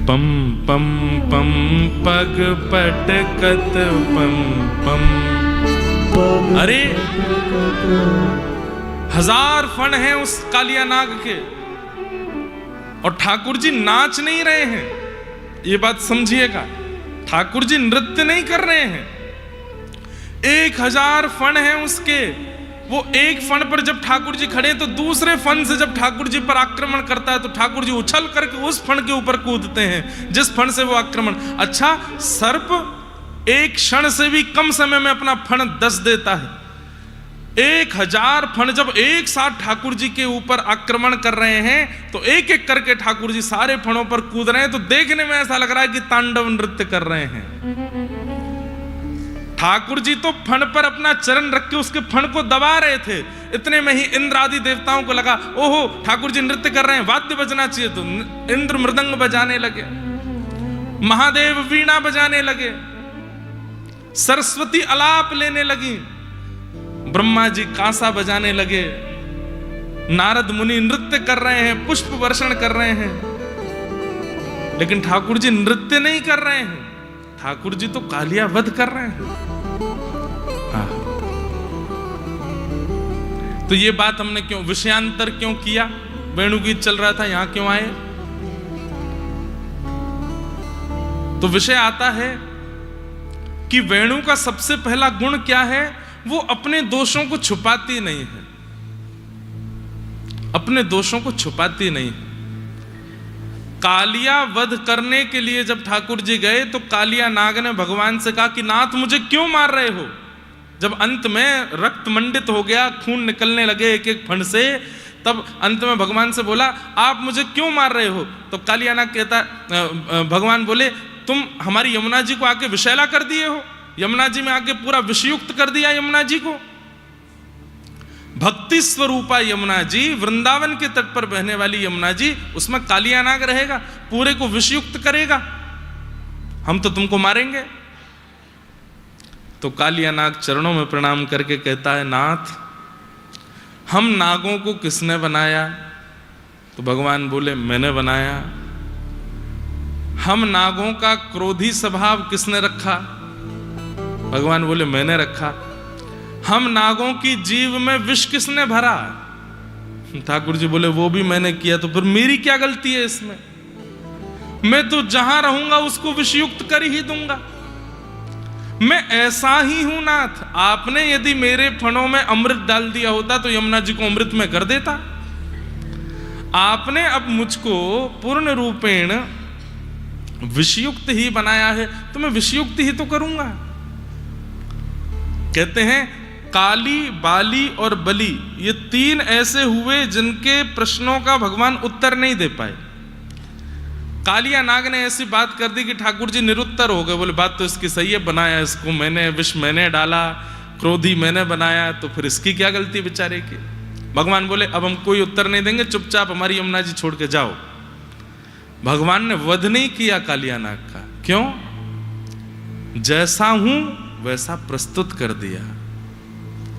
पम पम पम पग पटकत पम पम। अरे 1000 फण हैं उस कालिया नाग के, और ठाकुर जी नाच नहीं रहे हैं, ये बात समझिएगा। ठाकुर जी नृत्य नहीं कर रहे हैं। 1000 फण हैं उसके, वो एक फण पर जब ठाकुर जी खड़े तो दूसरे फण से जब ठाकुर जी पर आक्रमण करता है तो ठाकुर जी उछल करके उस फण के ऊपर कूदते हैं जिस फण से वो आक्रमण। अच्छा, सर्प एक क्षण से भी कम समय में अपना फण दस देता है। 1000 फण जब एक साथ ठाकुर जी के ऊपर आक्रमण कर रहे हैं तो एक एक करके ठाकुर जी सारे फणों पर कूद रहे हैं, तो देखने में ऐसा लग रहा है कि तांडव नृत्य कर रहे हैं। ठाकुर जी तो फण पर अपना चरण रख के उसके फण को दबा रहे थे। इतने में ही इंद्र आदि देवताओं को लगा ओहो ठाकुर जी नृत्य कर रहे हैं, वाद्य बजना चाहिए, तो इंद्र मृदंग बजाने लगे, महादेव वीणा बजाने लगे, सरस्वती अलाप लेने लगी, ब्रह्मा जी कांसा बजाने लगे, नारद मुनि नृत्य कर रहे हैं, पुष्प वर्षण कर रहे हैं। लेकिन ठाकुर जी नृत्य नहीं कर रहे हैं, ठाकुर जी तो कालिया वध कर रहे हैं। हाँ। तो ये बात हमने क्यों विषयांतर क्यों किया? वेणुगीत चल रहा था, यहां क्यों आए? तो विषय आता है कि वेणु का सबसे पहला गुण क्या है? वो अपने दोषों को छुपाती नहीं है, अपने दोषों को छुपाती नहीं है। कालिया वध करने के लिए जब ठाकुर जी गए तो कालिया नाग ने भगवान से कहा कि नाथ मुझे क्यों मार रहे हो? जब अंत में रक्त मंडित हो गया, खून निकलने लगे एक एक फण से, तब अंत में भगवान से बोला आप मुझे क्यों मार रहे हो? तो कालिया नाग कहता, भगवान बोले तुम हमारी यमुना जी को आके विषैला कर दिए हो, यमुना जी में आके पूरा विषयुक्त कर दिया यमुना जी को। भक्ति स्वरूपा यमुना जी, वृंदावन के तट पर बहने वाली यमुना जी, उसमें कालिया नाग रहेगा, पूरे को विषयुक्त करेगा, हम तो तुमको मारेंगे। तो कालिया नाग चरणों में प्रणाम करके कहता है नाथ हम नागों को किसने बनाया? तो भगवान बोले मैंने बनाया। हम नागों का क्रोधी स्वभाव किसने रखा? भगवान बोले मैंने रखा। हम नागों की जीव में विष किसने भरा? ठाकुर जी बोले वो भी मैंने किया। तो फिर मेरी क्या गलती है इसमें? मैं तो जहां रहूंगा उसको विषयुक्त कर ही दूंगा, मैं ऐसा ही हूं नाथ। आपने यदि मेरे फणों में अमृत डाल दिया होता तो यमुना जी को अमृत में कर देता। आपने अब मुझको पूर्ण रूपेण विषयुक्त ही बनाया है तो मैं विषयुक्त ही तो करूंगा। कहते हैं काली, बाली और बली, ये 3 ऐसे हुए जिनके प्रश्नों का भगवान उत्तर नहीं दे पाए। कालिया नाग ने ऐसी बात कर दी कि ठाकुर जी निरुत्तर हो गए। बोले बात तो इसकी सही है, बनाया इसको मैंने, विष मैंने डाला, क्रोधी मैंने बनाया, तो फिर इसकी क्या गलती बेचारे की? भगवान बोले अब हम कोई उत्तर नहीं देंगे, चुपचाप हमारी यमुना जी छोड़ के जाओ। भगवान ने वध नहीं किया कालिया नाग का। क्यों? जैसा हूं वैसा प्रस्तुत कर दिया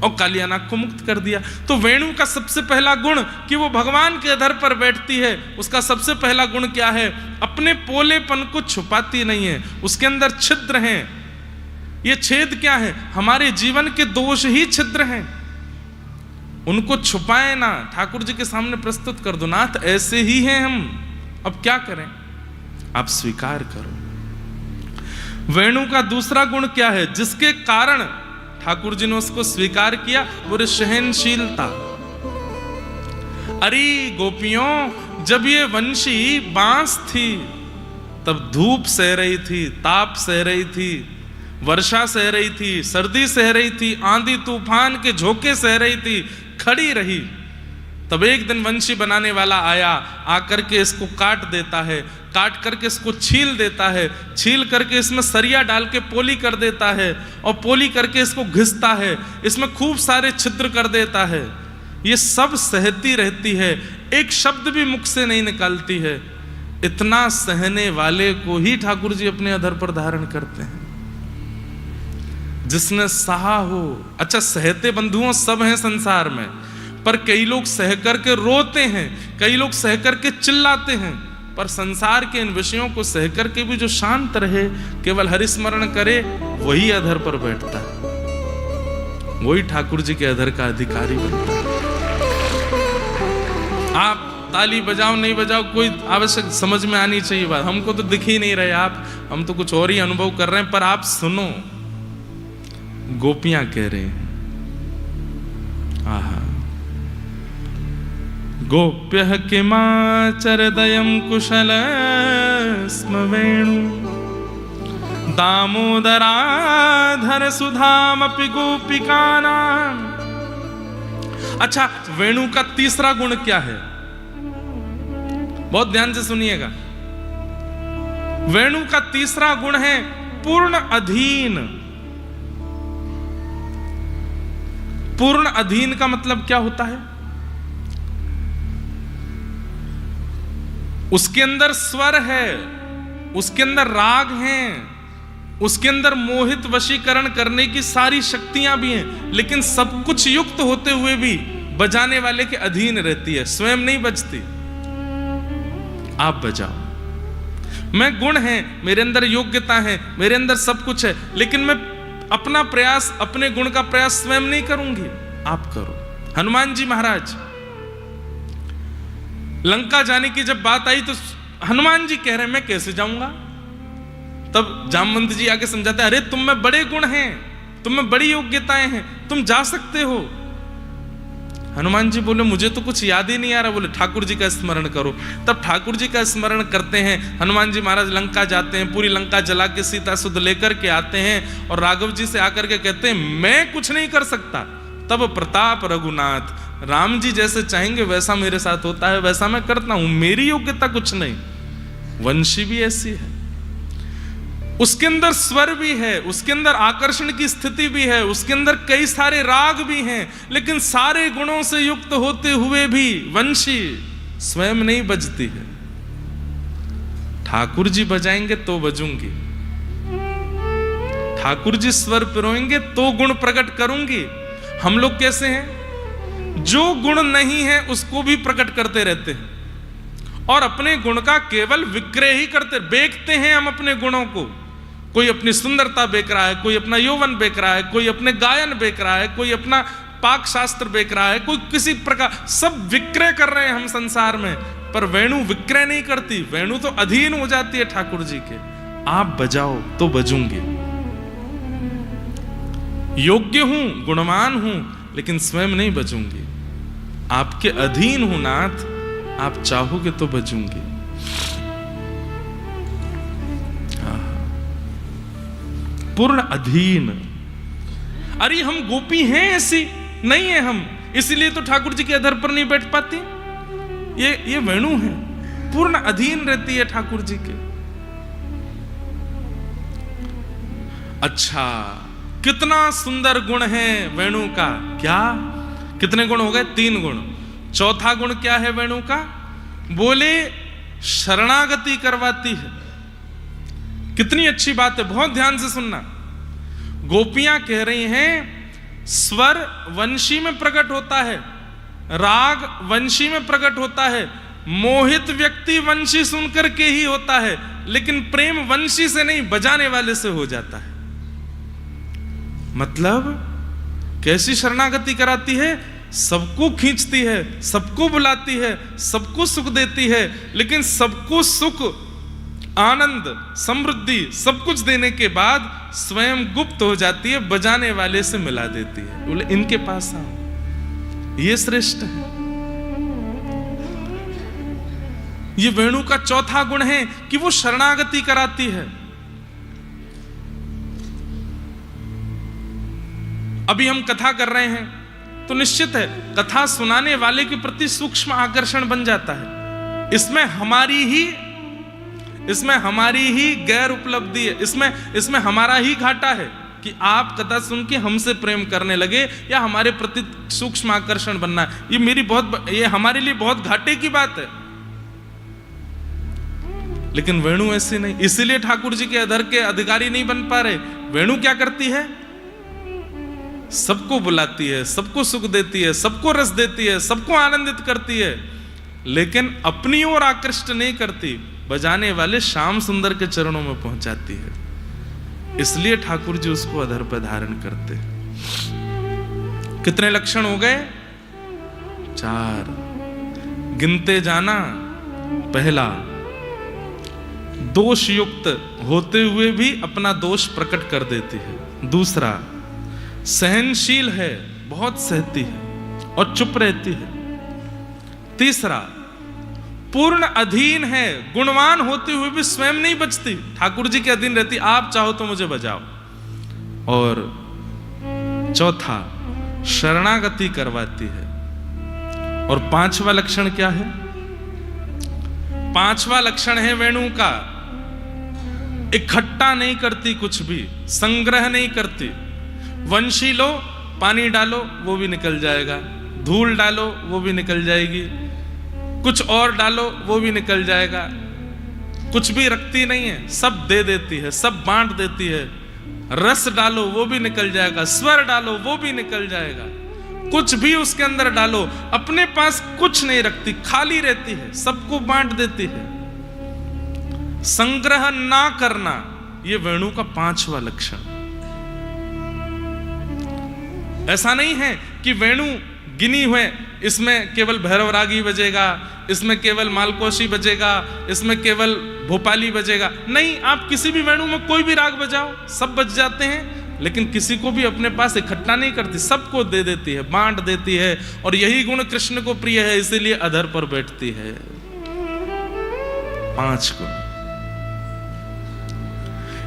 और कालिया नाग को मुक्त कर दिया। तो वेणु का सबसे पहला गुण कि वो भगवान के अधर पर बैठती है, उसका सबसे पहला गुण क्या है? अपने पोलेपन को छुपाती नहीं है। उसके अंदर छिद्र हैं। ये छेद क्या है? हमारे जीवन के दोष ही छिद्र हैं, उनको छुपाए ना, ठाकुर जी के सामने प्रस्तुत कर दो। नाथ ऐसे ही हैं हम, अब क्या करें? आप स्वीकार करो। वेणु का दूसरा गुण क्या है जिसके कारण ठाकुर जी ने उसको स्वीकार किया? वो सहनशीलता। अरे गोपियों, जब ये वंशी बांस थी तब धूप सह रही थी, ताप सह रही थी, वर्षा सह रही थी, सर्दी सह रही थी, आंधी तूफान के झोंके सह रही थी, खड़ी रही। तब एक दिन वंशी बनाने वाला आया, आकर के इसको काट देता है, काट करके इसको छील देता है, छील करके इसमें सरिया डाल के पोली कर देता है और पोली करके इसको घिसता है, इसमें खूब सारे छिद्र कर देता है। ये सब सहती रहती है, एक शब्द भी मुख से नहीं निकालती है। इतना सहने वाले को ही ठाकुर जी अपने अधर पर धारण करते हैं, जिसने सहा हो। अच्छा, सहते बंधुओं सब हैं संसार में, पर कई लोग सह करके रोते हैं, कई लोग सह करके चिल्लाते हैं, पर संसार के इन विषयों को सह करके भी जो शांत रहे, केवल हरिस्मरण करे, वही अधर पर बैठता है, वही ठाकुर जी के अधर का अधिकारी बनता है। आप ताली बजाओ नहीं बजाओ, कोई आवश्यक समझ में आनी चाहिए बात। हमको तो दिख ही नहीं रहे आप, हम तो कुछ और ही अनुभव कर रहे हैं, पर आप सुनो, गोपियां कह रहे हैं, आहा, गोप्यः किमाचरदयं कुशलस्म वेणु दामोदराधर सुधामपि गोपिकानां। अच्छा, वेणु का तीसरा गुण क्या है? बहुत ध्यान से सुनिएगा। वेणु का तीसरा गुण है पूर्ण अधीन। पूर्ण अधीन का मतलब क्या होता है? उसके अंदर स्वर है, उसके अंदर राग हैं, उसके अंदर मोहित वशीकरण करने की सारी शक्तियां भी हैं, लेकिन सब कुछ युक्त होते हुए भी बजाने वाले के अधीन रहती है, स्वयं नहीं बजती। आप बजाओ, मैं गुण है, मेरे अंदर योग्यता है, मेरे अंदर सब कुछ है, लेकिन मैं अपना प्रयास, अपने गुण का प्रयास स्वयं नहीं करूंगी, आप करो। हनुमान जी महाराज, लंका जाने की जब बात आई तो हनुमान जी कह रहे हैं मैं कैसे जाऊंगा? तब जामवंत जी आके समझाते हैं, अरे तुम में बड़े गुण हैं, तुम में बड़ी योग्यताएं हैं, तुम जा सकते हो। हनुमान जी बोले मुझे तो कुछ याद ही नहीं आ रहा। बोले ठाकुर जी का स्मरण करो। तब ठाकुर जी का स्मरण करते हैं। हनुमान जी महाराज लंका जाते हैं, पूरी लंका जला के सीता सुध लेकर के आते हैं और राघव जी से आकर के कहते हैं मैं कुछ नहीं कर सकता। तब प्रताप रघुनाथ, राम जी जैसे चाहेंगे वैसा मेरे साथ होता है, वैसा मैं करता हूं, मेरी योग्यता कुछ नहीं। वंशी भी ऐसी है, उसके अंदर स्वर भी है, उसके अंदर आकर्षण की स्थिति भी है, उसके अंदर कई सारे राग भी हैं, लेकिन सारे गुणों से युक्त होते हुए भी वंशी स्वयं नहीं बजती है। ठाकुर जी बजाएंगे तो बजूंगी, ठाकुर जी स्वर पिरोएंगे तो गुण प्रकट करूंगी। हम लोग कैसे हैं, जो गुण नहीं है उसको भी प्रकट करते रहते हैं और अपने गुण का केवल विक्रय ही करते, बेचते हैं हम अपने गुणों को। कोई अपनी सुंदरता बेच रहा है, कोई अपना यौवन बेच रहा है, कोई अपने गायन बेच रहा है, कोई अपना पाक शास्त्र बेच रहा है, कोई किसी प्रकार, सब विक्रय कर रहे हैं हम संसार में। पर वेणु विक्रय नहीं करती, वेणु तो अधीन हो जाती है ठाकुर जी के। आप बजाओ तो बजूंगे, योग्य हूं, गुणवान हूं, लेकिन स्वयं नहीं बजूंगी, आपके अधीन हूं नाथ, आप चाहोगे तो बजूंगी। पूर्ण अधीन। अरे हम गोपी हैं ऐसी नहीं है हम, इसलिए तो ठाकुर जी के अधर पर नहीं बैठ पाती। ये वेणु है, पूर्ण अधीन रहती है ठाकुर जी के। अच्छा, कितना सुंदर गुण है वेणु का। क्या कितने गुण हो गए? 3 गुण। चौथा गुण क्या है वेणु का? बोले शरणागति करवाती है। कितनी अच्छी बात है, बहुत ध्यान से सुनना। गोपियां कह रही हैं स्वर वंशी में प्रकट होता है, राग वंशी में प्रकट होता है, मोहित व्यक्ति वंशी सुनकर के ही होता है, लेकिन प्रेम वंशी से नहीं, बजाने वाले से हो जाता है। मतलब कैसी शरणागति कराती है? सबको खींचती है, सबको बुलाती है, सबको सुख देती है, लेकिन सबको सुख, आनंद, समृद्धि सब कुछ देने के बाद स्वयं गुप्त हो जाती है, बजाने वाले से मिला देती है। बोले इनके पास आओ, ये श्रेष्ठ है। ये वेणु का चौथा गुण है कि वो शरणागति कराती है। अभी हम कथा कर रहे हैं तो निश्चित है कथा सुनाने वाले के प्रति सूक्ष्म आकर्षण बन जाता है। इसमें हमारी ही गैर उपलब्धि है, इसमें हमारा ही घाटा है कि आप कथा सुन के हमसे प्रेम करने लगे या हमारे प्रति सूक्ष्म आकर्षण बनना है। ये हमारे लिए बहुत घाटे की बात है। लेकिन वेणु ऐसी नहीं, इसीलिए ठाकुर जी के अधर के अधिकारी नहीं बन पा रहे। वेणु क्या करती है? सबको बुलाती है, सबको सुख देती है, सबको रस देती है, सबको आनंदित करती है। लेकिन अपनी ओर आकृष्ट नहीं करती, बजाने वाले श्याम सुंदर के चरणों में पहुंचाती है। इसलिए ठाकुर जी उसको अधर पर धारण करते। कितने लक्षण हो गए? 4। गिनते जाना। पहला, दोष युक्त होते हुए भी अपना दोष प्रकट कर देती है। दूसरा, सहनशील है, बहुत सहती है और चुप रहती है। तीसरा, पूर्ण अधीन है, गुणवान होते हुए भी स्वयं नहीं बचती, ठाकुर जी के अधीन रहती, आप चाहो तो मुझे बजाओ। और चौथा, शरणागति करवाती है। और 5वां लक्षण क्या है? 5वां लक्षण है वेणु का, इकट्ठा नहीं करती, कुछ भी संग्रह नहीं करती। वंशी लो, पानी डालो वो भी निकल जाएगा, धूल डालो वो भी निकल जाएगी, कुछ और डालो वो भी निकल जाएगा। कुछ भी रखती नहीं है, सब दे देती है, सब बांट देती है। रस डालो वो भी निकल जाएगा, स्वर डालो वो भी निकल जाएगा, कुछ भी उसके अंदर डालो, अपने पास कुछ नहीं रखती, खाली रहती है, सबको बांट देती है। संग्रह ना करना, ये वेणु का 5वां लक्षण। ऐसा नहीं है कि वेणु गिनी हुए, इसमें केवल भैरव राग ही बजेगा, इसमें केवल मालकोशी बजेगा, इसमें केवल भोपाली बजेगा। नहीं, आप किसी भी वेणु में कोई भी राग बजाओ, सब बज जाते हैं, लेकिन किसी को भी अपने पास इकट्ठा नहीं करती, सबको दे देती है, बांट देती है। और यही गुण कृष्ण को प्रिय है, इसीलिए अधर पर बैठती है। 5 गुण।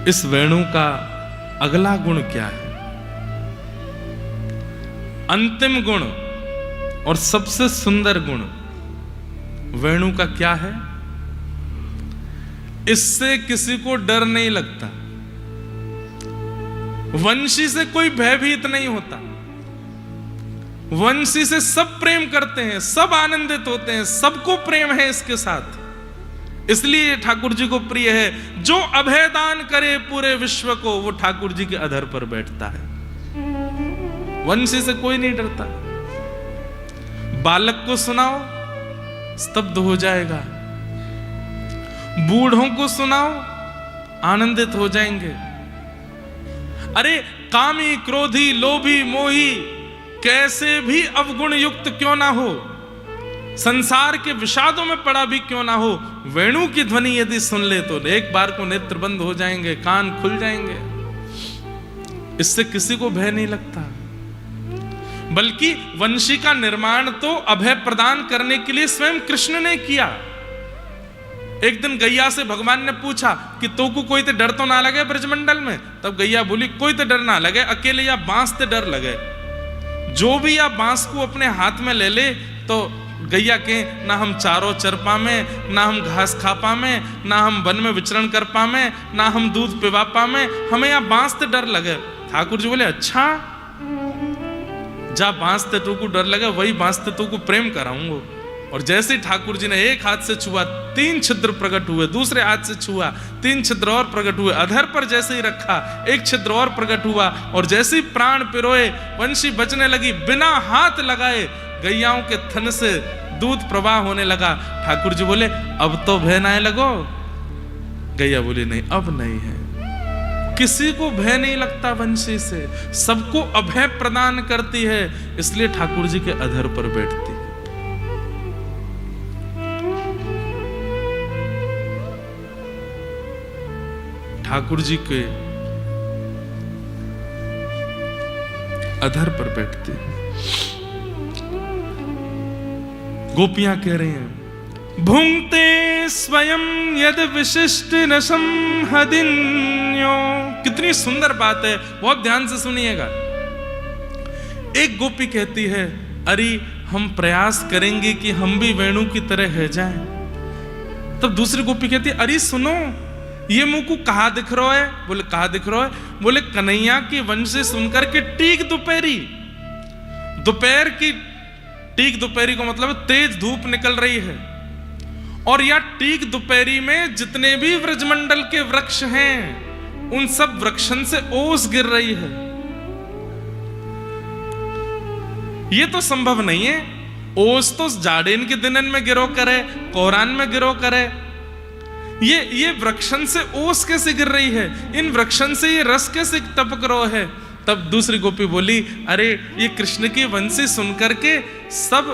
इस वेणु का अगला गुण क्या है? अंतिम गुण और सबसे सुंदर गुण वेणु का क्या है? इससे किसी को डर नहीं लगता, वंशी से कोई भयभीत नहीं होता, वंशी से सब प्रेम करते हैं, सब आनंदित होते हैं, सबको प्रेम है इसके साथ। इसलिए ठाकुर जी को प्रिय है। जो अभय दान करे पूरे विश्व को, वो ठाकुर जी के अधर पर बैठता है। वंशी से कोई नहीं डरता। बालक को सुनाओ, स्तब्ध हो जाएगा, बूढ़ों को सुनाओ, आनंदित हो जाएंगे। अरे कामी, क्रोधी, लोभी, मोही कैसे भी अवगुण युक्त क्यों ना हो, संसार के विषादों में पड़ा भी क्यों ना हो, वेणु की ध्वनि यदि सुन ले तो एक बार को नेत्र बंद हो जाएंगे, कान खुल जाएंगे। इससे किसी को भय नहीं लगता। बल्कि वंशी का निर्माण तो अभय प्रदान करने के लिए स्वयं कृष्ण ने किया। एक दिन गैया से भगवान ने पूछा कि तो को कोई तो डर तो ना लगे ब्रजमंडल में? तब गैया बोली, कोई तो डर ना लगे, अकेले या बांस ते डर लगे। जो भी या बांस को अपने हाथ में ले ले तो गैया के ना हम चारों चर पामे, ना हम घास खा पामे, ना हम वन में विचरण कर पामे, ना हम दूध पिवा पामे, हमें या बांस ते डर लगे। ठाकुर जी बोले, अच्छा, जा बांस ते तो को डर लगा, वही बांस ते तो को प्रेम कराऊंगा। और जैसे ठाकुर जी ने एक हाथ से छुआ 3 छिद्र प्रकट हुए, दूसरे हाथ से छुआ 3 छिद्र और प्रकट हुए, अधर पर जैसे ही रखा 1 छिद्र और प्रकट हुआ, और जैसे ही प्राण पिरोए वंशी बचने लगी, बिना हाथ लगाए गैयाओं के थन से दूध प्रवाह होने लगा। ठाकुर जी बोले, अब तो भय ना लगो। गैया बोली, नहीं, अब नहीं है। किसी को भय नहीं लगता वंशी से, सबको अभय प्रदान करती है, इसलिए ठाकुर जी के अधर पर बैठती है। ठाकुर जी के अधर पर बैठती है। गोपियां कह रही हैं, भुंक्ते स्वयं यद विशिष्ट नशम हदिन्यो। कितनी सुंदर बात है, बहुत ध्यान से सुनिएगा। एक गोपी कहती है, अरे हम प्रयास करेंगे कि हम भी वेणु की तरह है जाएं। तब दूसरी गोपी कहती है, अरे सुनो, ये मुंह को कहा दिख रहा है? बोले, कहा दिख रहा है? बोले, कन्हैया की वंश से सुनकर के ठीक दोपहरी, दोपहर की ठीक दोपहरी को मतलब तेज धूप निकल रही है, और या ठीक दोपहरी में जितने भी व्रजमंडल के वृक्ष हैं उन सब वृक्षन से ओस गिर रही है। यह तो संभव नहीं है। ओस तो जाड़ेन के दिनन में गिरो करे, कोरान में गिरो करे। ये वृक्षन से ओस कैसे गिर रही है, इन वृक्षन से ये रस कैसे टपक रहा है। तब दूसरी गोपी बोली, अरे ये कृष्ण की वंशी सुनकर के सब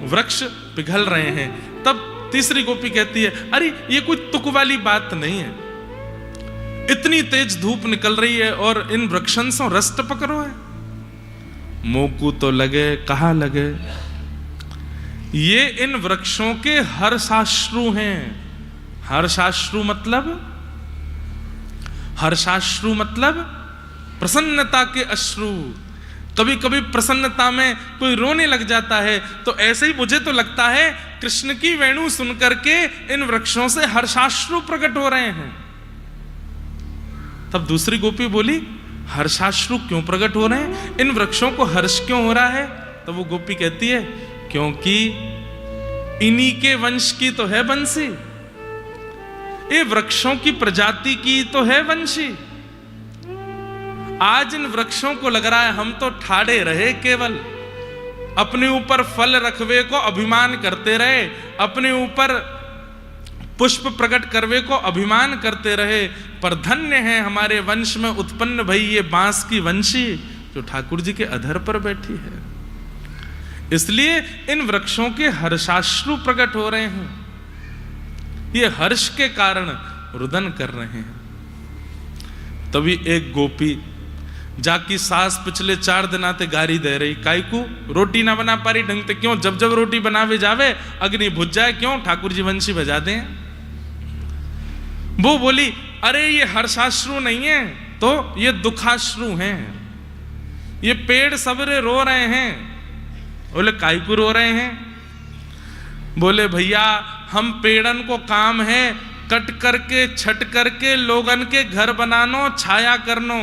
वृक्ष पिघल रहे हैं। तब तीसरी गोपी कहती है, अरे ये कोई तुक वाली बात नहीं है, इतनी तेज धूप निकल रही है और इन वृक्षन से रस टपक रहा है। मोकू तो लगे, कहाँ लगे, ये इन वृक्षों के हर्षाश्रु हैं। हर्षाश्रु मतलब प्रसन्नता के अश्रु। कभी कभी प्रसन्नता में कोई रोने लग जाता है, तो ऐसे ही मुझे तो लगता है कृष्ण की वेणु सुनकर के इन वृक्षों से हर्षाश्रु प्रकट हो रहे हैं। तब दूसरी गोपी बोली, हर्षाश्रु क्यों प्रकट हो रहे हैं, इन वृक्षों को हर्ष क्यों हो रहा है। तब वो गोपी कहती है, क्योंकि इन्हीं के वंश की तो है बंसी, ये वृक्षों की प्रजाति की तो है वंशी। आज इन वृक्षों को लग रहा है हम तो ठाड़े रहे, केवल अपने ऊपर फल रखवे को अभिमान करते रहे, अपने ऊपर पुष्प प्रकट करवे को अभिमान करते रहे, पर धन्य है हमारे वंश में उत्पन्न भई ये बांस की वंशी जो ठाकुर जी के अधर पर बैठी है। इसलिए इन वृक्षों के हर्षाश्रु प्रकट हो रहे हैं, ये हर्ष के कारण रुदन कर रहे हैं। तभी एक गोपी जाकी सास पिछले 4 दिन आते गारी दे रही, काईकू रोटी ना बना पा रही ढंग से, क्यों जब जब रोटी बनावे जावे अग्नि बुझ जाए, क्यों ठाकुर जी वंशी बजा दें। वो बोली, अरे ये हर्षाश्रु नहीं है, तो ये दुखाश्रु हैं, ये पेड़ सबरे रो रहे हैं। बोले काईकू रो रहे हैं। बोले भैया हम पेड़न को काम है कट करके छट करके लोगन के घर बनानो, छाया करनो,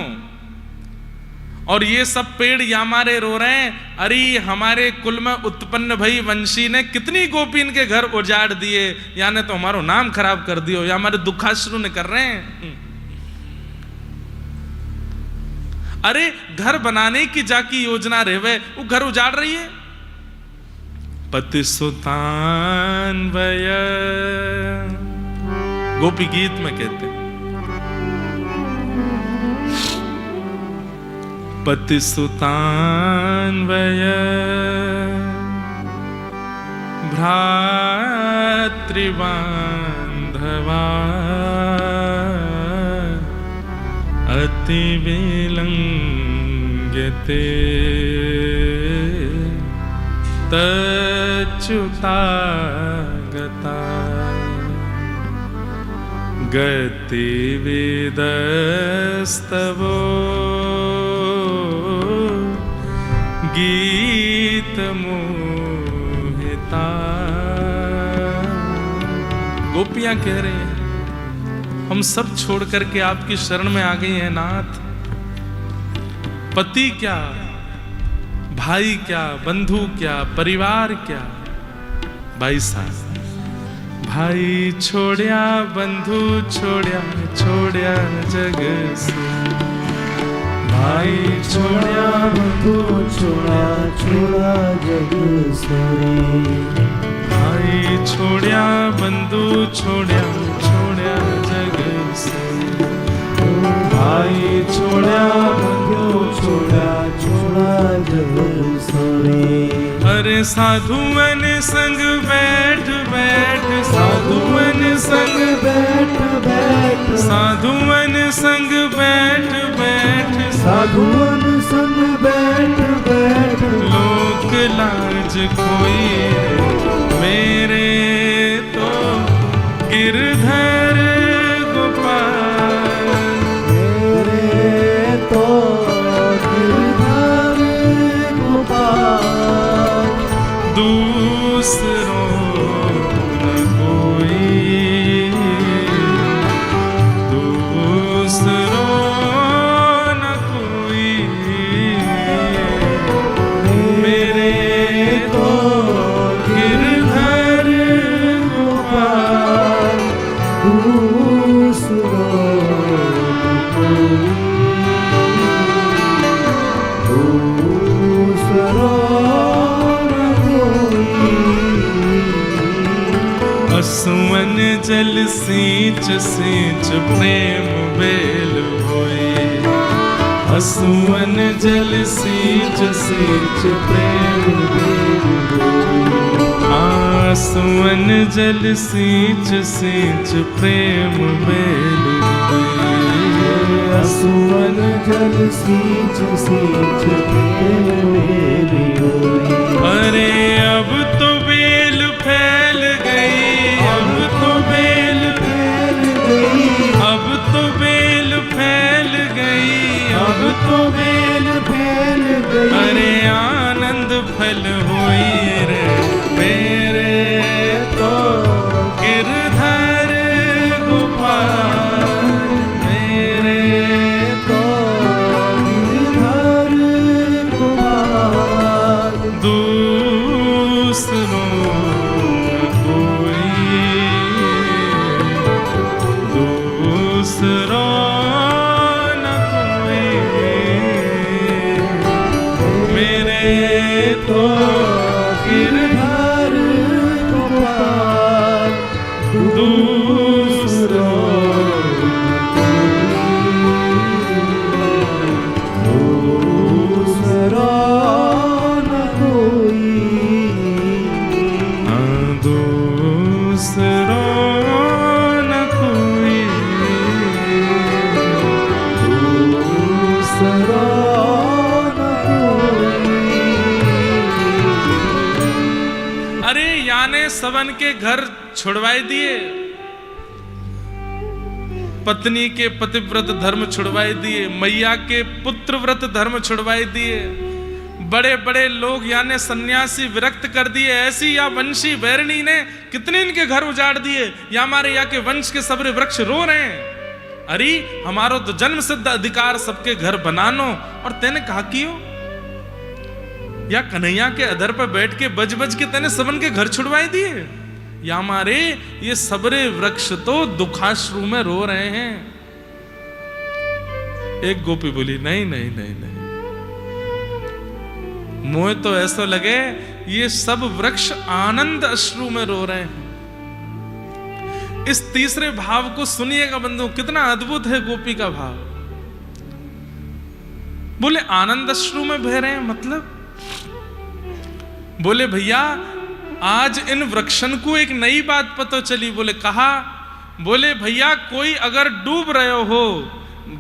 और ये सब पेड़ यामारे रो रहे हैं। अरे हमारे कुल में उत्पन्न भई वंशी ने कितनी गोपी इनके घर उजाड़ दिए, यानी तो हमारो नाम खराब कर दियो, या हमारे दुखाश्रु ने कर रहे हैं। अरे घर बनाने की जाकी योजना रहे, वो घर उजाड़ रही है। पति सुतान वय, गोपी गीत में कहते हैं, पति सुतान वय भ्रातृबांधवा अति विलंघ्यते तच्युतागता गतिविदस्तवो गीतमोहिता। गोपियां कह रही हैं, हम सब छोड़ करके आपकी शरण में आ गई हैं नाथ। पति क्या, भाई क्या, बंधु क्या, परिवार क्या। भाई साहब, भाई छोड़या बंधु छोड़या, छोड़या जग से। भाई छोड़या बंधु छोड़ा, छोड़ा जग से। भाई छोड़या बंधु छोड़या, छोड़या जग से। भाई छोड़या बंधु छोड़ा, छोड़ा जग से। अरे साधुवन संग बैठ बैठ, साधुवन संग बैठ बैठ, साधुवन संग बैठ बैठ, साधुवन संग बैठ बैठ। लोक लाज कोई मेरे तो गिरधर गोपाल, मेरे तो गिरधर गोपाल। दूसरों न कोई, दूसरों न कोई, मेरे तो गिरधर गोपाल। दूसरों न कोई, दूसरों न कोई। आंसुअन जल सींच सींच प्रेम बेल होए, आंसुअन जल सींच सींच प्रेम बेल होए, आंसुअन जल सींच सींच प्रेम बेल होए, आंसुअन जल सींच सींच प्रेम बेल होए। अरे अब तो बेल फैल गई, अब तो बेल फैल गई, अब तो बेल फैल गई, अब तो बेल फैल गई। अरे आनंद फल होई रे मेरे तो गिरधर गोपाल, मेरे तो गिरधर गोपाल। दूसरों कोई, दूसरों न कोई, मेरे तो गिरधर गोपाल। दूसरों न कोई, दूसरों न कोई, दूसरों न कोई। अरे याने सबन के घर छुड़वाए दिए, पत्नी के पतिव्रत धर्म छुड़वाए दिए, मैया के पुत्र व्रत धर्म छुड़वाए दिए, बड़े बड़े लोग यानी सन्यासी विरक्त कर दिए। ऐसी या वंशी बैरणी ने कितने इनके घर उजाड़ दिए, या हमारे या के वंश के सबरे वृक्ष रो रहे हैं। अरे हमारो तो जन्म सिद्ध अधिकार सबके घर बनानो, और तेने कहा कियो या कन्हैया के अधर पर बैठ के बज बज के तेने सबन के घर छुड़वाए दिए। या हमारे ये सबरे वृक्ष तो दुखाश्रु में रो रहे हैं। एक गोपी बोली नहीं नहीं नहीं नहीं, मोह तो ऐसा लगे ये सब वृक्ष आनंद अश्रु में रो रहे हैं। इस तीसरे भाव को सुनिएगा बंधु, कितना अद्भुत है गोपी का भाव। बोले आनंद अश्रु में बह रहे हैं, मतलब बोले भैया आज इन वृक्षन को एक नई बात पता चली। बोले कहा, बोले भैया कोई अगर डूब रहे हो,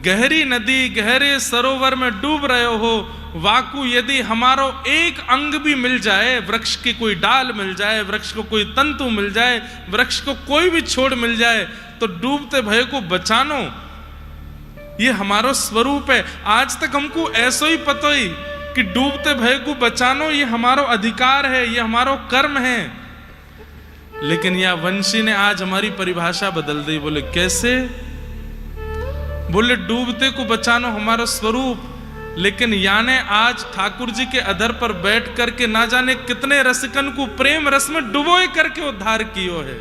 गहरी नदी गहरे सरोवर में डूब रहे हो, वाकु यदि हमारो एक अंग भी मिल जाए, वृक्ष की कोई डाल मिल जाए, वृक्ष को कोई तंतु मिल जाए, वृक्ष को कोई भी छोड़ मिल जाए, तो डूबते भय को बचानो ये हमारो स्वरूप है। आज तक हमको ऐसा ही पता ही कि डूबते भय को बचानो ये हमारो अधिकार है, ये हमारो कर्म है। लेकिन यह वंशी ने आज हमारी परिभाषा बदल दी। बोले कैसे? बोले डूबते को बचानो हमारा स्वरूप, लेकिन याने आज ठाकुर जी के अधर पर बैठ करके ना जाने कितने रसिकन को प्रेम रस में डुबोए करके उद्धार कियो है।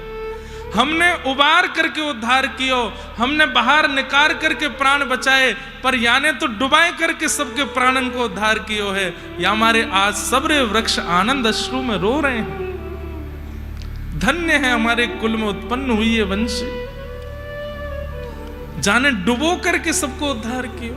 हमने उबार करके उद्धार कियो, हमने बाहर निकाल करके प्राण बचाए, पर याने तो डुबाए करके सबके प्राणन को उद्धार कियो है। या हमारे आज सबरे वृक्ष आनंद अश्रु में रो रहे हैं। धन्य है हमारे कुल में उत्पन्न हुई ये वंशी, जाने डुबो करके सबको उद्धार कियो।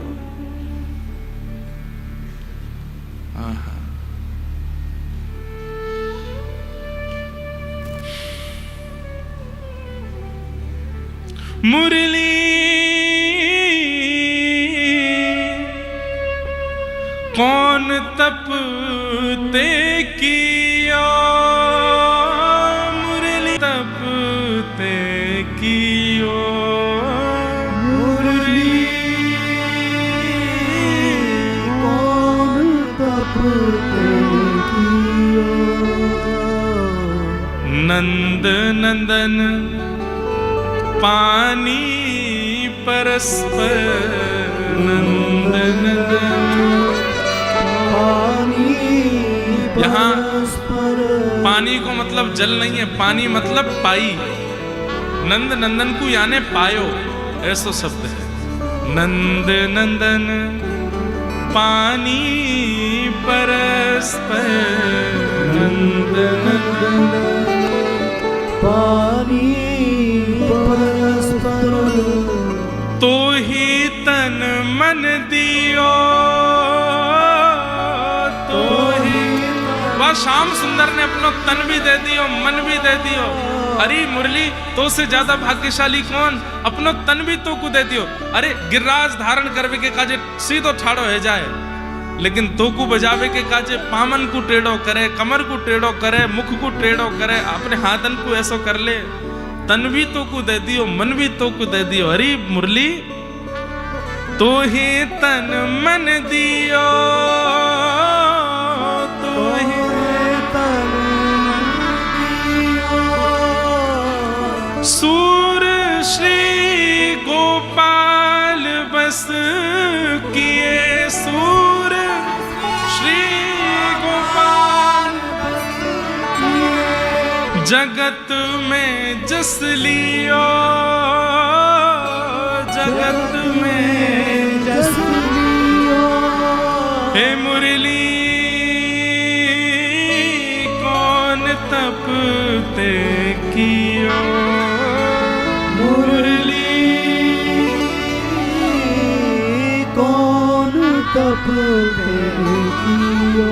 मुरली कौन तप ते किया, मुरली तप ते कियो, मुरली कौन तप ते कियो। नंद नंदन पानी परस्पर, नंद नंदन पानी। यहाँ पानी को मतलब जल नहीं है, पानी मतलब पाई। नंद नंदन को याने पायो, ऐसा शब्द है। नंद नंदन पानी परस्पर, नंद नंदन पानी परस्पर तो ही तन मन दियो, तो ही वह श्याम सुंदर ने अपना तन भी दे दियो, मन भी दे दियो। अरे मुरली तो से ज्यादा भाग्यशाली कौन, अपनो तन भी तो को दे दियो। अरे गिरराज धारण करवे के काजे सीधो ठाड़ो है जाए, लेकिन तो को बजावे के काजे पामन को टेढ़ो करे, कमर को टेढ़ो करे, मुख को टेढ़ो करे, अपने हाथन को ऐसो कर ले। तन भी तो को दे दियो, मन भी तो को दे दियो। अरे मुरली तो ही तन मन दियो, तो ही तन दियो। सूर श्री गोपाल बस किए, सूर श्री गोपाल जगत में जस लियो, जगत में जस लियो। हे मुरली कौन तप ते कियो, मुरली कौन तप ते कियो।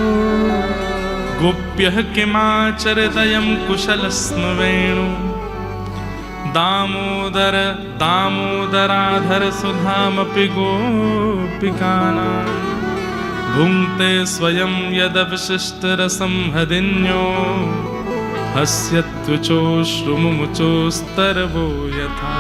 गोप्यः किमाचरदयं कुशलस्म वेणु, दामोदर दामोदराधर सुधामपि गोपिकानां, भुङ्क्ते स्वयं यदवशिष्टरसं हदिन्यो, हस्यत्वचोश्रुमुचोस्तरवो यथा।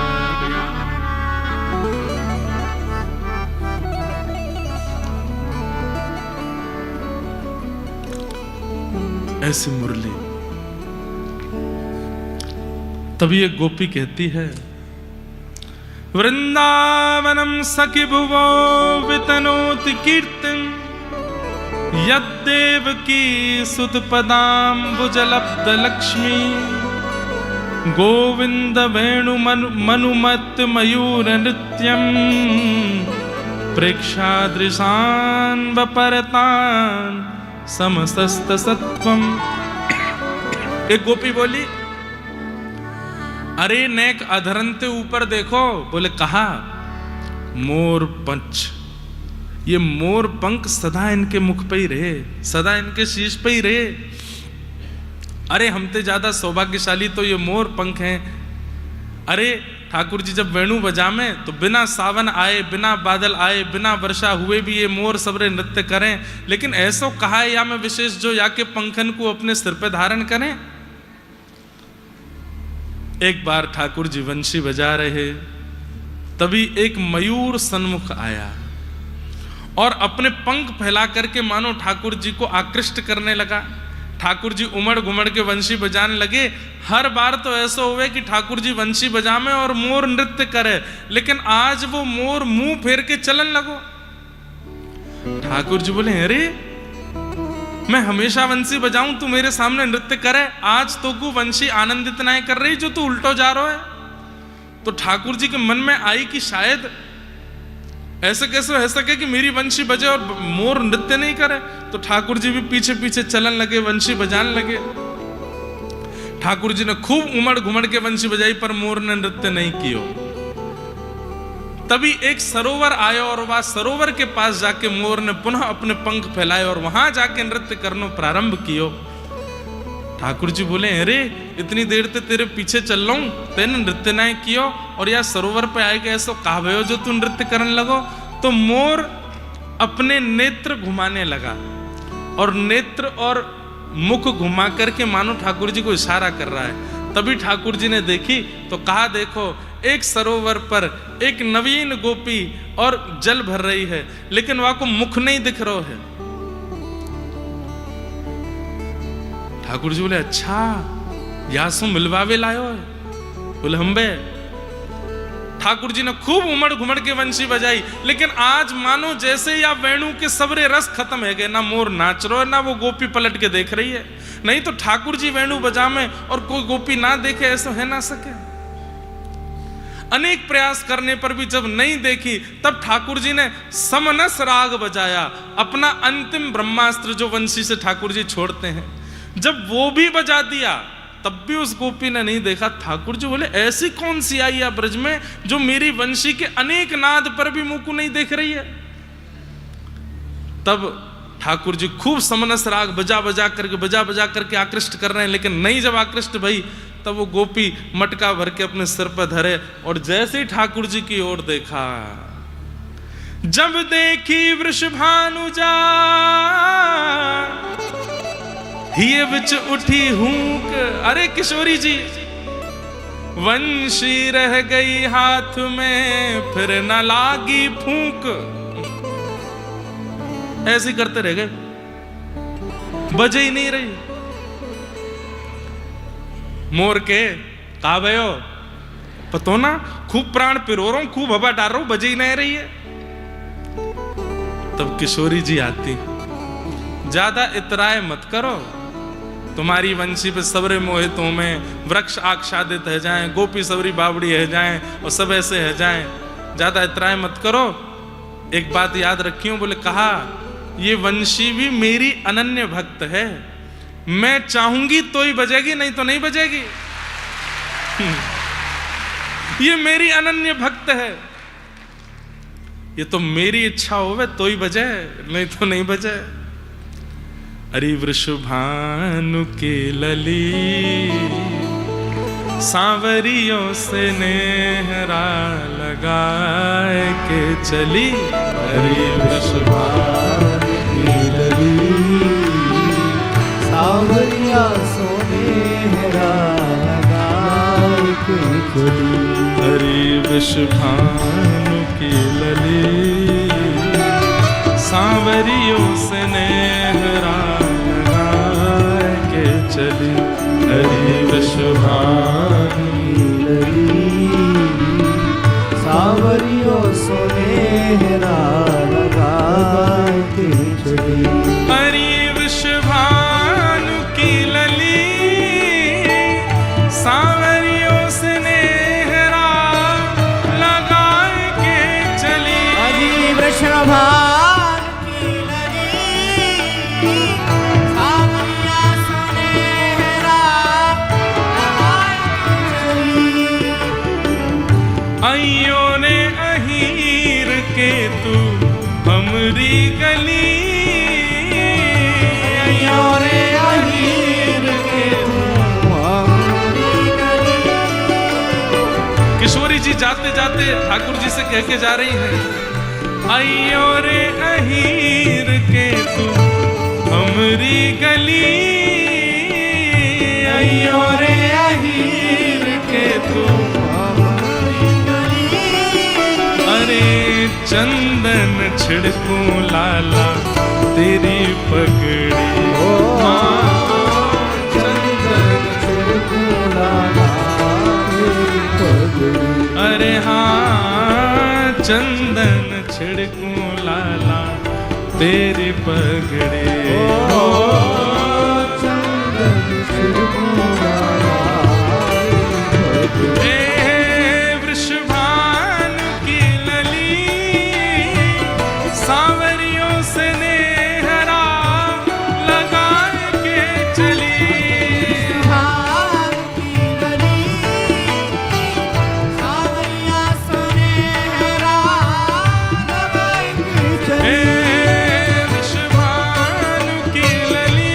ऐसी मुरली। तभी एक गोपी कहती है, वृंदावनम सखी भुवो वितनोति कीर्तिं, यद्देवकी सुत पदाम्बुजलब्ध लक्ष्मी, गोविंद वेणु मनुमत मयूर नृत्यं, प्रेक्षादृशान् वपरतान् समस्त सत्वम। एक गोपी बोली, अरे नेक अधरंते ऊपर देखो। बोले कहा? मोर पंच, ये मोर पंख सदा इनके मुख पे ही रहे, सदा इनके शीश पे ही रहे। अरे हमते ज्यादा सौभाग्यशाली तो ये मोर पंख हैं। अरे ठाकुर जी जब वेणु बजामे तो बिना सावन आए, बिना बादल आए, बिना वर्षा हुए भी ये मोर सबरे नृत्य करें। लेकिन ऐसो कहा है या में विशेष जो या के पंखन को अपने सिर पे धारण करें। एक बार ठाकुर जी वंशी बजा रहे, तभी एक मयूर सन्मुख आया और अपने पंख फैला करके मानो ठाकुर जी को आकृष्ट करने लगा। ठाकुर जी उमड़ घुमड़ के वंशी बजाने लगे। हर बार तो ऐसा हुए कि ठाकुर जी वंशी बजामे और मोर नृत्य करे, लेकिन आज वो मोर मुंह फेर के चलन लगो। ठाकुर जी बोले, अरे मैं हमेशा वंशी बजाऊं, तू मेरे सामने नृत्य करे, आज तो को वंशी आनंदित नहीं कर रही जो तू उल्टो जा रहा है। तो ठाकुर जी के मन में आई कि शायद ऐसे कैसे हो सके कि मेरी वंशी बजे और मोर नृत्य नहीं करे। तो ठाकुर जी भी पीछे पीछे चलन लगे, वंशी बजाने लगे। ठाकुर जी ने खूब उमड़ घुमड़ के वंशी बजाई पर मोर ने नृत्य नहीं कियो। तभी एक सरोवर आया और वह सरोवर के पास जाके मोर ने पुनः अपने पंख फैलाए और वहां जाके नृत्य करना प्रारंभ कियो। ठाकुर जी बोले, अरे इतनी देर से तेरे पीछे चल रहा हूं, तेने नृत्य नहीं कियो और यह सरोवर पे आए गए ऐसा कहा जो तू नृत्य करने लगो। तो मोर अपने नेत्र घुमाने लगा और नेत्र और मुख घुमा करके मानो ठाकुर जी को इशारा कर रहा है। तभी ठाकुर जी ने देखी तो कहा, देखो एक सरोवर पर एक नवीन गोपी और जल भर रही है, लेकिन वहां को मुख नहीं दिख रहा है। ठाकुर जी बोले, अच्छा यासु मिलवावे लायो है? बोले हम्बे। ठाकुर जी ने खूब उमड़ घुमड़ के वंशी बजाई, लेकिन आज मानो जैसे या वेणु के सबरे रस खत्म है गए। ना मोर नाच रहा है, ना वो गोपी पलट के देख रही है। नहीं तो ठाकुर जी वेणु बजामे और कोई गोपी ना देखे, ऐसा है ना सके। अनेक प्रयास करने पर भी जब नहीं देखी, तब ठाकुर जी ने समनस राग बजाया, अपना अंतिम ब्रह्मास्त्र जो वंशी से ठाकुर जी छोड़ते हैं। जब वो भी बजा दिया तब भी उस गोपी ने नहीं देखा। ठाकुर जी बोले ऐसी कौन सी आई है ब्रज में जो मेरी वंशी के अनेक नाद पर भी मुंह को नहीं देख रही है। तब ठाकुर जी खूब समनस राग बजा बजा करके आकृष्ट कर रहे हैं, लेकिन नहीं जब आकृष्ट भई तब वो गोपी मटका भर के अपने सिर पर धरे और जैसे ही ठाकुर जी की ओर देखा, जब देखी वृषभानुजा हिये बिच उठी हूक। अरे किशोरी जी, वंशी रह गई हाथ में फिर न लागी फूंक। ऐसे करते रह गए, बजे ही नहीं रही। मोर के कहा भयो पतो ना, खूब प्राण पिरो रहा हूं, खूब हवा डाल रहा हूं, बजे ही नहीं रही है। तब किशोरी जी आती, ज्यादा इतराए मत करो, तुम्हारी वंशी पे सबरे मोहितों में वृक्ष आच्छादित है जाएं, गोपी सबरी बावड़ी है जाएं और सब ऐसे है जाएं, ज्यादा इतराए मत करो। एक बात याद रखियो, बोले कहा ये वंशी भी मेरी अनन्य भक्त है, मैं चाहूंगी तो ही बजेगी, नहीं तो नहीं बजेगी। ये मेरी अनन्य भक्त है, ये तो मेरी इच्छा होवे तो ही बजे, नहीं तो नहीं बजे। अरे वृषभानु के लली सांवरियों से नेहरा लगाए के चली। अरे वृषभानु के लली सांवरिया सो नेहरा लगाए के चली। अरे वृषभानु की लली सांवरियों से नेहरा लगाए के चली। अरे वृषभानु की लली सांवरियों सो नेहरा लगाए के चली। अरे वृषभानु की लली सांवरियों से नेहरा लगाए के चली। अरे वृषभानु की लली सांवरिया सो नेहरा लगाए के चली। अइयो ने अहीर के तू हमरी गली। अइयो रे अहीर के तू हमरी गली। किशोरी जी जाते जाते ठाकुर जी से कह के जा रही हैं, अइयो रे अहीर के तू हमरी गली। अइयो रे अहीर के तू हमरी गली। अरे चंदन छिड़कूं लाला तेरी पगड़ी। चंदन छिड़कूं लाला तेरी पगड़ी। अरे हाँ चंदन छिड़कूं लाला तेरी पगड़ी। चंदन छिड़कूं लाला तेरी पगड़ी। वृषभानु की लली सांवरियों से नेहरा लगाए के चली। वृषभानु की लली सांवरिया सो नेहरा लगाए के चली। वृषभानु की लली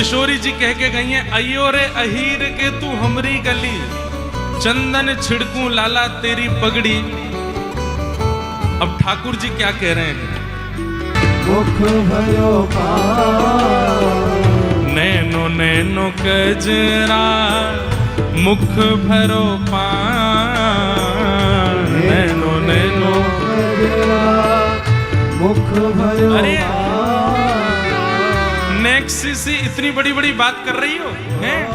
किशोरी जी कह के गई हैं, अयो रे अहीर के तू हमरी गली, चंदन छिड़कूं लाला तेरी पगड़ी। अब ठाकुर जी क्या कह रहे हैं? मुख भयो पान, नैनो नैनो कजरा मुख भरो पान, नैनो नैनो कजरा मुख भयो अरे पान। नेक्सी सी इतनी बड़ी बड़ी बात कर रही हो हैं?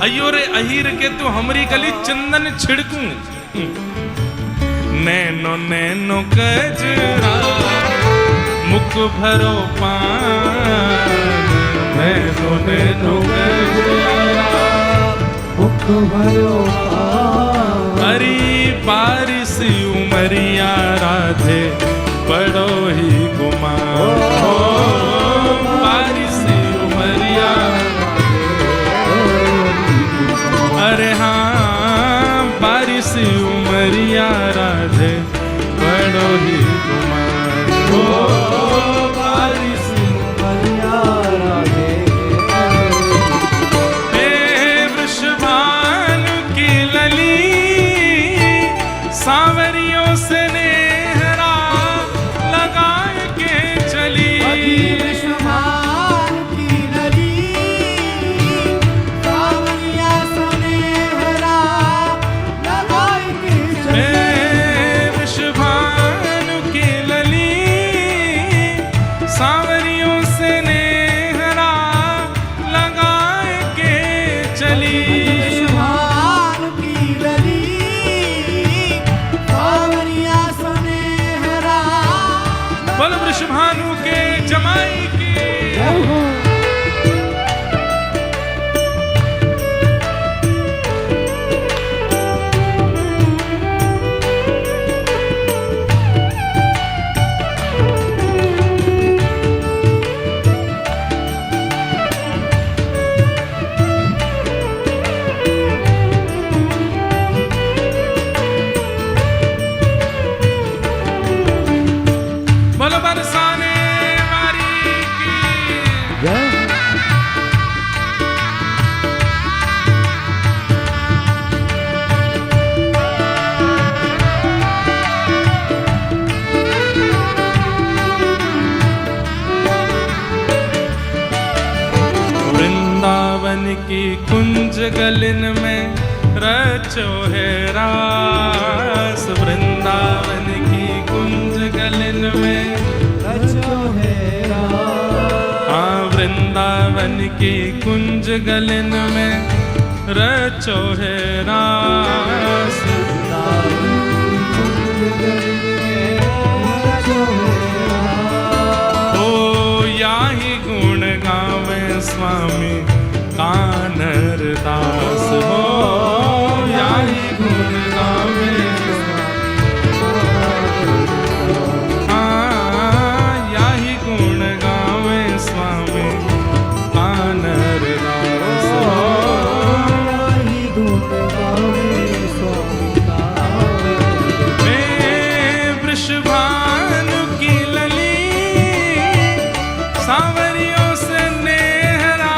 अयो रे अहीर के तू हमरी गली, चंदन छिड़कूं नैनो नैनो कजरा मुख भरो पान, नैनो नैनो कजरा मुख भयो पान। हरी बारिश उमरिया राधे बड़ो ही गुमान, हो बारिश उमरिया, अरे हाँ बारिश उमरिया राधे बड़ो ही गुमान, हो बारिश उमरिया राधे। हे वृषभानु की लली, सांवरियों से नेहरा लगाए के चली। विश्वमान की नदी, सांवरिया सुनेहरा लगाई के चली। हे वृषभानु की लली, सांवरियों से नेहरा लगाए के चली। विश्वमान की नदी, सांवरिया सुनेहरा बोल वृषभानु के जमाई की। बोलो बरसाने वारी की। वृंदावन की कुंज गलिन में रचो है रास, वृंदावन की कुंज गलिन में, रचो है रास। हाँ वृंदावन की कुंज गलिन में रचो है रास। ओ याही गुण गावे स्वामी कानर दास, हो याही गुण गावे, हाँ याही गुण गावे स्वामी कानर दास, हो हे वृषभानु की लली, सांवरियों से नेहरा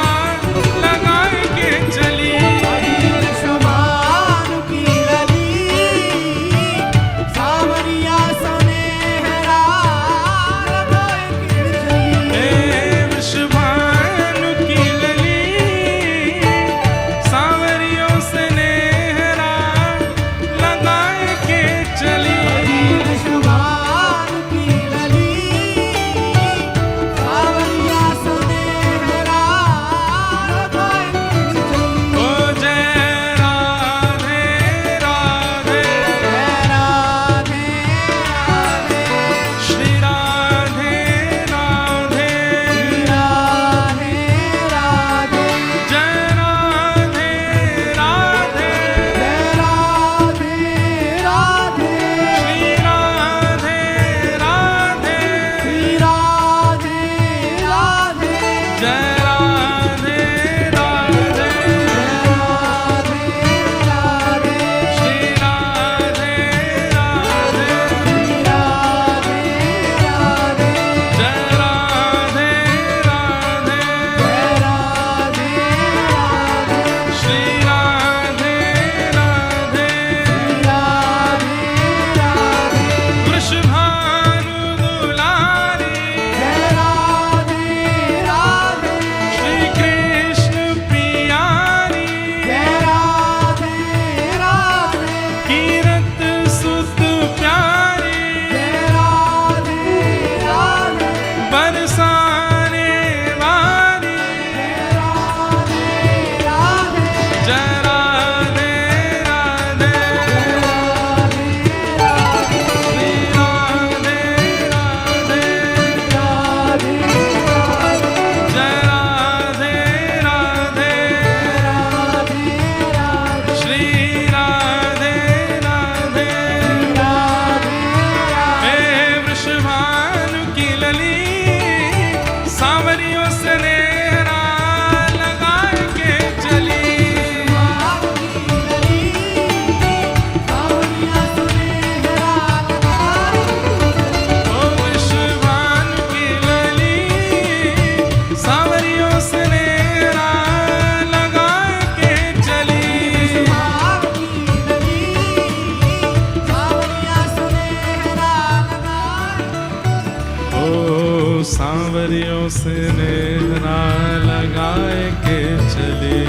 स्नेहरा लगाए के चली।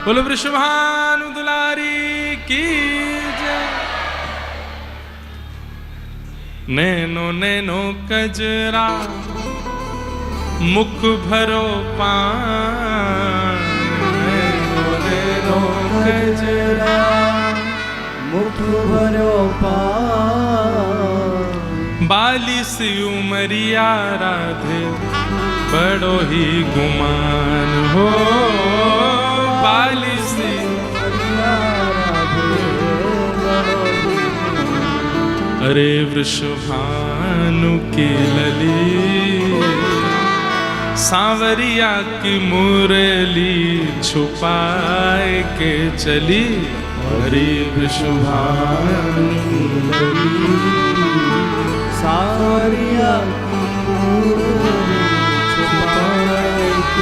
बोलो वृषभानु दुलारी की जय। नैनो नैनो कजरा मुख भरो पान, नैनो नैनो कजरा मुख भरो पान। बाली सी उमरिया राधे बड़ो ही गुमान हो, बाली सी उमरिया राधे बड़ो ही गुमान। अरे वृषभानु की लली सांवरिया की मुरली छुपाए के चली। हरि वृषभानु की लली सांवरिया की मुरली छुपाए के चली।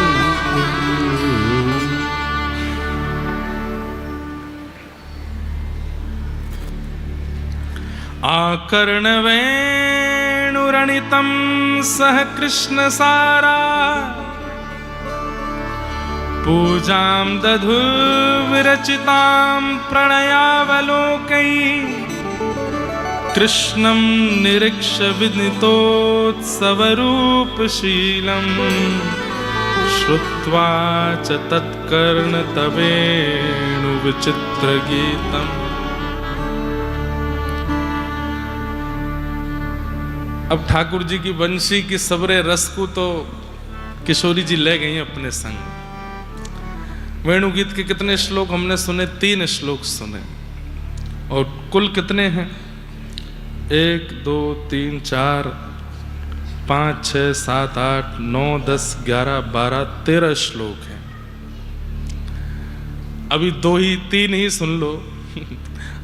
आकर्णवेणुरणितं सह कृष्ण सारा, पूजां दधुर्विरचितां प्रणयावलोकै। कृष्णं निरीक्ष्य विनीतोत्सवरूपशीलं, श्रुत्वा च तत्कर्णतवेणुविचित्रगीतम्। अब ठाकुर जी की वंशी की सबरे रस को तो किशोरी जी ले गई अपने संग। वेणुगीत के कितने श्लोक हमने सुने? 3 श्लोक सुने। और कुल कितने हैं? 1 2 3 4 5 6 7 8 9 10 11 12 13 श्लोक हैं। अभी 2 ही 3 ही सुन लो।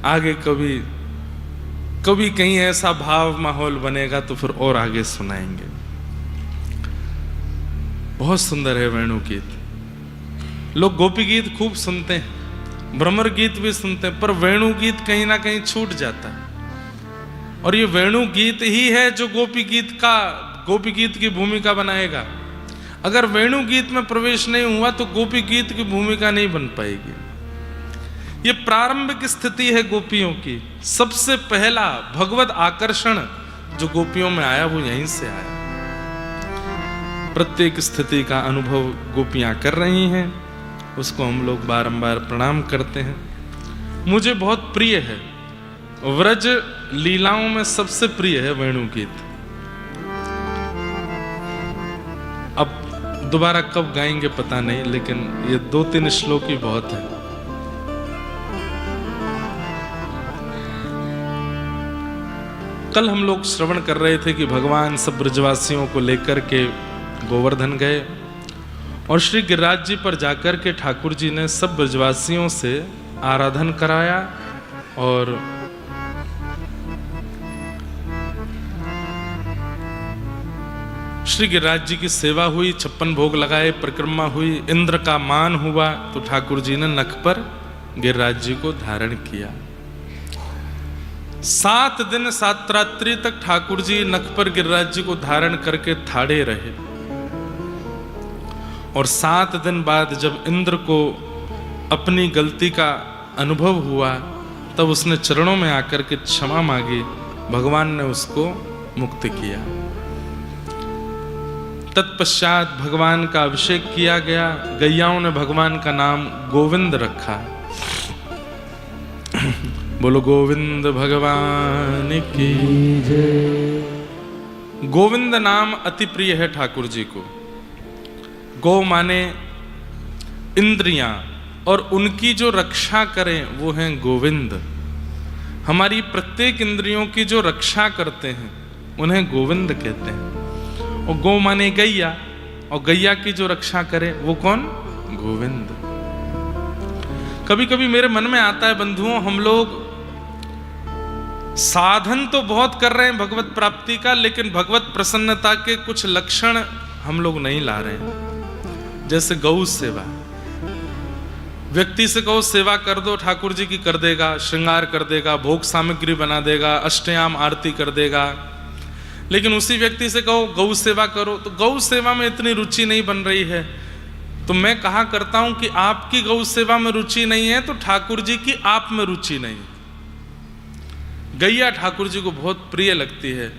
आगे कभी कहीं ऐसा भाव माहौल बनेगा तो फिर और आगे सुनाएंगे। बहुत सुंदर है वेणु गीत। लोग गोपी गीत खूब सुनते हैं, भ्रमर गीत भी सुनते हैं, पर वेणु गीत कहीं ना कहीं छूट जाता है। और ये वेणु गीत ही है जो गोपी गीत की भूमिका बनाएगा। अगर वेणु गीत में प्रवेश नहीं हुआ तो गोपी गीत की भूमिका नहीं बन पाएगी। ये प्रारंभिक स्थिति है गोपियों की। सबसे पहला भगवत आकर्षण जो गोपियों में आया वो यहीं से आया। प्रत्येक स्थिति का अनुभव गोपियां कर रही हैं, उसको हम लोग बारंबार प्रणाम करते हैं। मुझे बहुत प्रिय है, व्रज लीलाओं में सबसे प्रिय है वेणु गीत। अब दोबारा कब गाएंगे पता नहीं, लेकिन ये 2-3 श्लोक ही बहुत है। कल हम लोग श्रवण कर रहे थे कि भगवान सब ब्रजवासियों को लेकर के गोवर्धन गए और श्री गिरिराज जी पर जाकर के ठाकुर जी ने सब ब्रजवासियों से आराधन कराया और श्री गिरिराज जी की सेवा हुई, 56 भोग लगाए, परिक्रमा हुई, इंद्र का मान हुआ। तो ठाकुर जी ने नख पर गिरिराज जी को धारण किया। 7 दिन 7 रात्रि तक ठाकुर जी नख पर गिरिराज जी को धारण करके ठाड़े रहे। और 7 दिन बाद जब इंद्र को अपनी गलती का अनुभव हुआ तब उसने चरणों में आकर के क्षमा मांगी। भगवान ने उसको मुक्त किया। तत्पश्चात भगवान का अभिषेक किया गया। गैयाओं ने भगवान का नाम गोविंद रखा। बोलो गोविंद भगवान की जय। गोविंद नाम अति प्रिय है ठाकुर जी को। गौ माने इंद्रियां, और उनकी जो रक्षा करें वो हैं गोविंद। हमारी प्रत्येक इंद्रियों की जो रक्षा करते हैं उन्हें गोविंद कहते हैं। और गौ माने गैया, और गैया की जो रक्षा करे वो कौन? गोविंद। कभी कभी मेरे मन में आता है बंधुओं, हम लोग साधन तो बहुत कर रहे हैं भगवत प्राप्ति का, लेकिन भगवत प्रसन्नता के कुछ लक्षण हम लोग नहीं ला रहे हैं। जैसे गौ सेवा। व्यक्ति से कहो सेवा कर दो, ठाकुर जी की कर देगा, श्रृंगार कर देगा, भोग सामग्री बना देगा, अष्टयाम आरती कर देगा। लेकिन उसी व्यक्ति से कहो गौ सेवा करो, तो गौ सेवा में इतनी रुचि नहीं बन रही है। तो मैं कहा करता हूं कि आपकी गौ सेवा में रुचि नहीं है तो ठाकुर जी की आप में रुचि नहीं। गैया ठाकुर जी को बहुत प्रिय लगती है,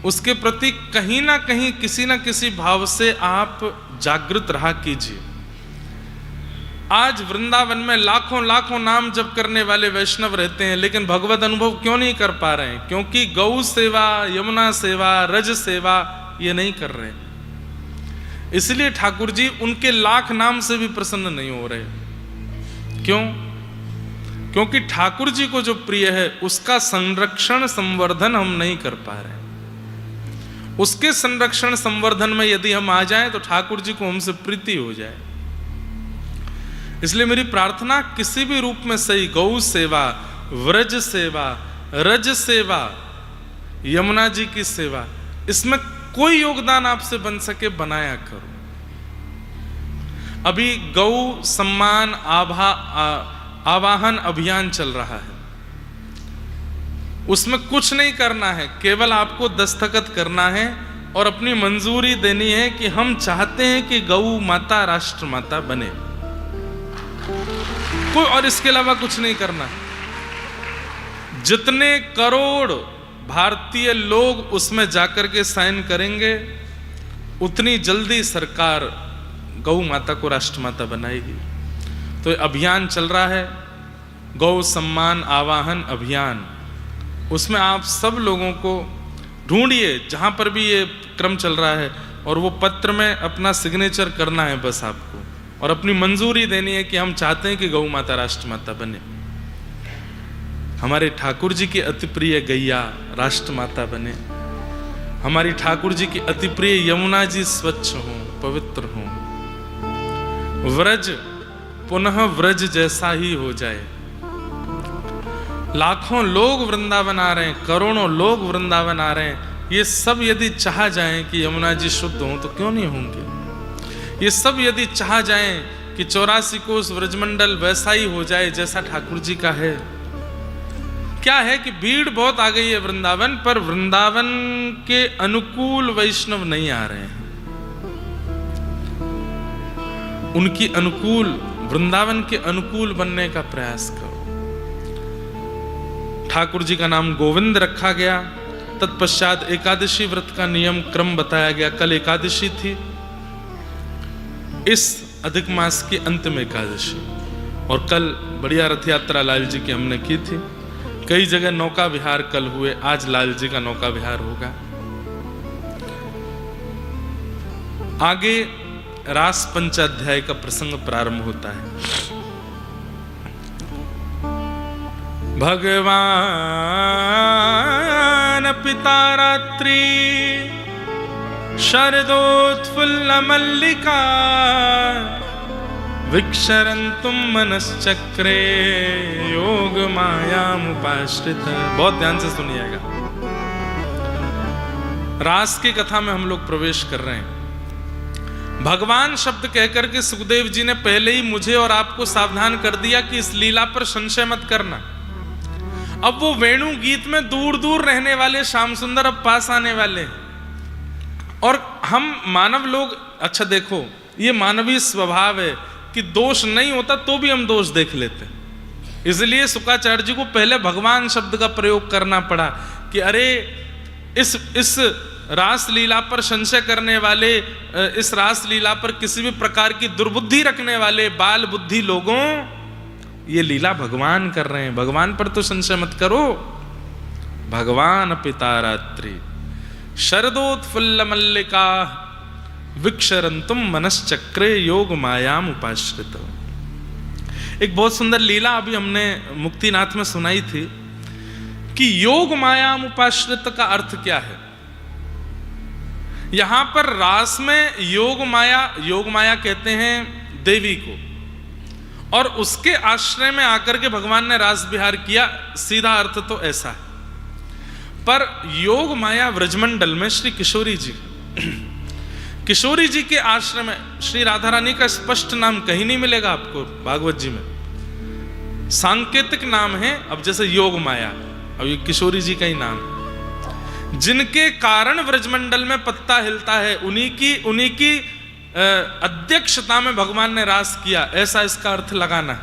उसके प्रति कहीं ना कहीं किसी ना किसी भाव से आप जागृत रहा कीजिए। आज वृंदावन में लाखों लाखों नाम जप करने वाले वैष्णव रहते हैं, लेकिन भगवत अनुभव क्यों नहीं कर पा रहे हैं? क्योंकि गौ सेवा, यमुना सेवा, रज सेवा ये नहीं कर रहे। इसलिए ठाकुर जी उनके लाख नाम से भी प्रसन्न नहीं हो रहे। क्यों? क्योंकि ठाकुर जी को जो प्रिय है उसका संरक्षण संवर्धन हम नहीं कर पा रहे। उसके संरक्षण संवर्धन में यदि हम आ जाएं तो ठाकुर जी को हमसे प्रीति हो जाए। इसलिए मेरी प्रार्थना किसी भी रूप में सही, गौ सेवा, व्रज सेवा, रज सेवा, यमुना जी की सेवा, इसमें कोई योगदान आपसे बन सके बनाया करो। अभी गौ सम्मान आवाहन अभियान चल रहा है, उसमें कुछ नहीं करना है, केवल आपको दस्तखत करना है और अपनी मंजूरी देनी है कि हम चाहते हैं कि गौ माता राष्ट्र माता बने। कोई और इसके अलावा कुछ नहीं करना। जितने करोड़ भारतीय लोग उसमें जाकर के साइन करेंगे उतनी जल्दी सरकार गौ माता को राष्ट्र माता बनाएगी। तो अभियान चल रहा है, गौ सम्मान आवाहन अभियान। उसमें आप सब लोगों को ढूंढिए जहां पर भी ये क्रम चल रहा है, और वो पत्र में अपना सिग्नेचर करना है बस आपको, और अपनी मंजूरी देनी है कि हम चाहते हैं कि गौ माता राष्ट्र माता बने। हमारे ठाकुर जी की अति प्रिय गैया राष्ट्र माता बने। हमारी ठाकुर जी की अति प्रिय यमुना जी स्वच्छ हों, पवित्र हों। व्रज पुनः व्रज जैसा ही हो जाए। लाखों लोग वृंदावन आ रहे हैं, करोड़ों लोग वृंदावन आ रहे हैं। ये सब यदि चाह जाएं कि यमुना जी शुद्ध हों तो क्यों नहीं होंगे? ये सब यदि चाह जाएं कि 84 कोस व्रजमंडल वैसा ही हो जाए जैसा ठाकुर जी का है। क्या है कि भीड़ बहुत आ गई है वृंदावन पर, वृंदावन के अनुकूल वैष्णव नहीं आ रहे हैं। उनकी अनुकूल, वृंदावन के अनुकूल बनने का प्रयास करो। ठाकुर जी का नाम गोविंद रखा गया। तत्पश्चात एकादशी व्रत का नियम क्रम बताया गया। कल एकादशी थी, इस अधिक मास की अंतिम एकादशी, और कल बढ़िया रथ यात्रा लाल जी की हमने की थी। कई जगह नौका विहार कल हुए, आज लाल जी का नौका विहार होगा। आगे रास पंचाध्याय का प्रसंग प्रारंभ होता है। भगवान पिता रात्रि शरदोत्फुल्ल मल्लिका विक्षरन्तुम मनश्चक्रे योग मायामुपाश्रित। बहुत ध्यान से सुनिएगा। रास की कथा में हम लोग प्रवेश कर रहे हैं। भगवान शब्द कहकर के सुखदेव जी ने पहले ही मुझे और आपको सावधान कर दिया कि इस लीला पर संशय मत करना। अब वो वेणु गीत में दूर दूर रहने वाले श्याम सुंदर अब पास आने वाले हैं, और हम मानव लोग, अच्छा देखो ये मानवीय स्वभाव है कि दोष नहीं होता तो भी हम दोष देख लेते हैं। इसलिए शुक्राचार्य जी को पहले भगवान शब्द का प्रयोग करना पड़ा कि अरे इस रास लीला पर संशय करने वाले, इस रास लीला पर किसी भी प्रकार की दुर्बुद्धि रखने वाले बाल बुद्धि लोगों, ये लीला भगवान कर रहे हैं, भगवान पर तो संशय मत करो। भगवान पिता रात्रि शरदोत्फुल्ल मल्लिका विक्षरन्तुम मनश्चक्रे योग मायाम उपाश्रित। एक बहुत सुंदर लीला अभी हमने मुक्तिनाथ में सुनाई थी कि योग मायाम उपाश्रित का अर्थ क्या है। यहां पर रास में योग माया कहते हैं देवी को, और उसके आश्रय में आकर के भगवान ने रास विहार किया। सीधा अर्थ तो ऐसा है, पर योग माया व्रजमंडल में श्री किशोरी जी, किशोरी जी के आश्रम में श्री राधा रानी का स्पष्ट नाम कहीं नहीं मिलेगा आपको भागवत जी में, सांकेतिक नाम है। अब जैसे योग माया, अब ये किशोरी जी का ही नाम, जिनके कारण व्रजमंडल में पत्ता हिलता है, उन्हीं की अध्यक्षता में भगवान ने रास किया, ऐसा इसका अर्थ लगाना।